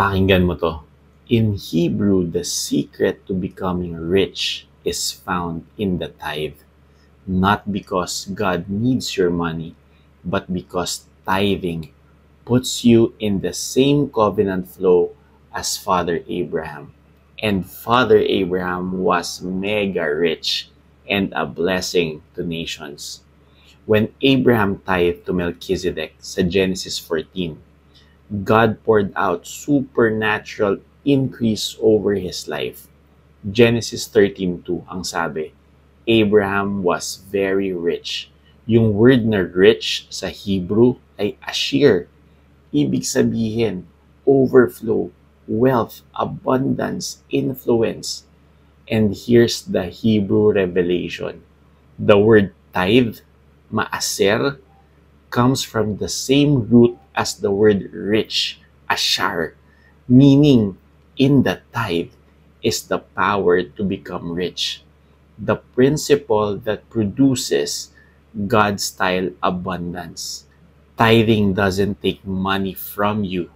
Pakinggan mo to. In Hebrew, the secret to becoming rich is found in the tithe. Not because God needs your money, but because tithing puts you in the same covenant flow as Father Abraham. And Father Abraham was mega rich and a blessing to nations. When Abraham tithed to Melchizedek sa Genesis 14, God poured out supernatural increase over his life. Genesis 13:2 ang sabi, Abraham was very rich. Yung word na rich sa Hebrew ay ashir. Ibig sabihin, overflow, wealth, abundance, influence. And here's the Hebrew revelation. The word tithe, maaser, comes from the same root as the word rich, ashar, meaning in the tithe is the power to become rich. The principle that produces God-style abundance. Tithing doesn't take money from you.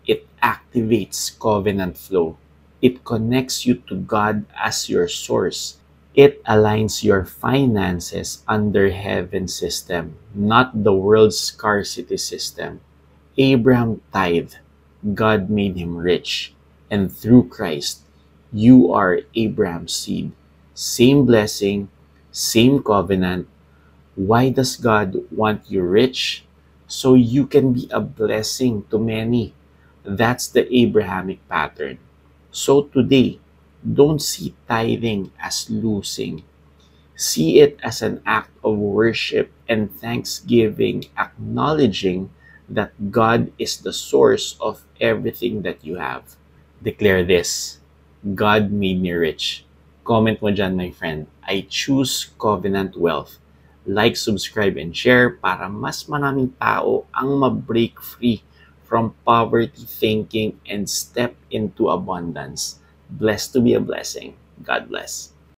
It activates covenant flow. It connects you to God as your source. It aligns your finances under heaven's system, not the world's scarcity system. Abraham tithed. God made him rich. And through Christ, you are Abraham's seed. Same blessing, same covenant. Why does God want you rich? So you can be a blessing to many. That's the Abrahamic pattern. So today, don't see tithing as losing. See it as an act of worship and thanksgiving, acknowledging that God is the source of everything that you have. Declare this: God made me rich. Comment mo dyan, my friend. I choose covenant wealth. Like, subscribe, and share para mas maraming tao ang ma-break free from poverty thinking and step into abundance. Blessed to be a blessing. God bless.